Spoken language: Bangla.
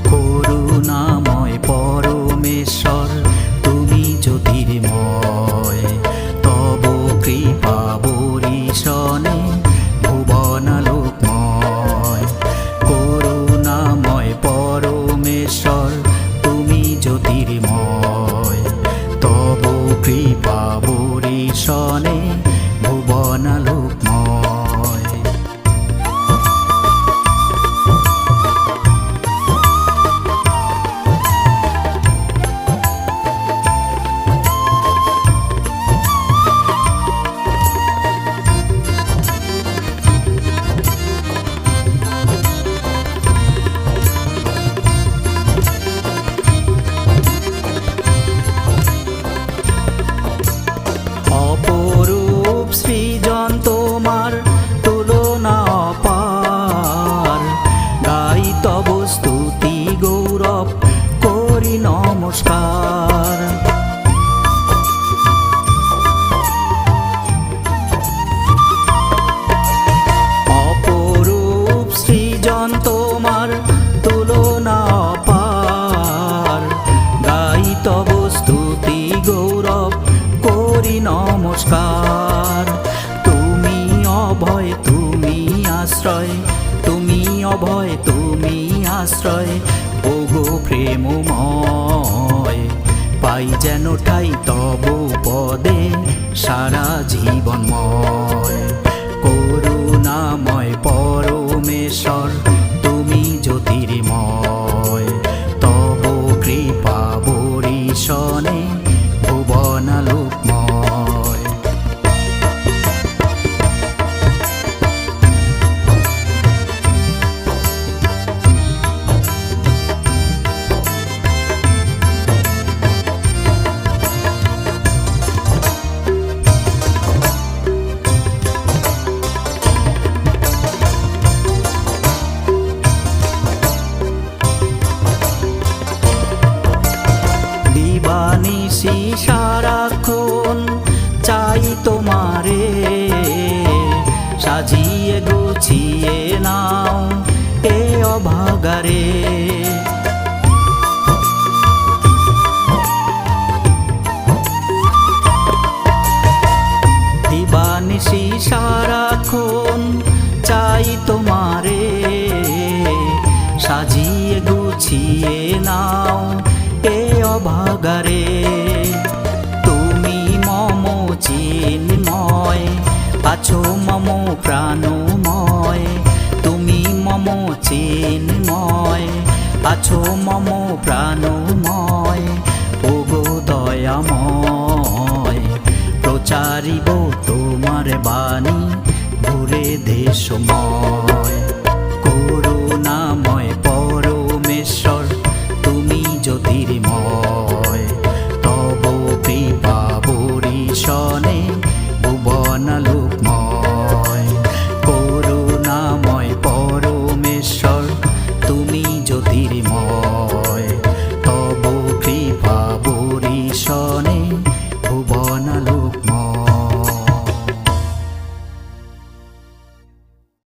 করুণাময় পরমেশ্বর তুমি জ্যোতির্ময়, তব কৃপা বরিশনে ভুবনালোকময়। করুণাময় পরমেশ্বর তুমি জ্যোতির্ময়, তব কৃপা বরিশনে ভুবনালোকময়। অপরূপ সৃজন তোমার তুলনা অপার, গাই তব স্তুতি গৌরব করি নমস্কার। অপরূপ সৃজন তোমার তুলনা অপার, গাই তব স্তুতি গৌরব করি নমস্কার। তুমি অভয় তুমি আশ্রয়, তুমি অভয় তুমি আশ্রয়, ওগো প্রেমময়। পাই যেন ঠাই তব পদে সারা জীবনময়। করুণাময় পরমেশ্বর তুমি জ্যোতির্ময়, তব কৃপা বরিশনে ভুবনালোকময়। দিবানিশি সারাক্ষণ চাই তোমারে, সাজিয়ে গুছিয়ে নাও এ অভাগারে। দিবানিশি সারাক্ষণ চাই তোমারে, সাজিয়ে গুছিয়ে নাও এ অভাগারে। তুমি মম চিন্ময়, আছো মম প্রাণময়। তুমি মম চিন্ময়, আছো মম প্রাণময়। ওগো দয়াময়, প্রচারিব তোমার বাণী ঘুরে দেশময়।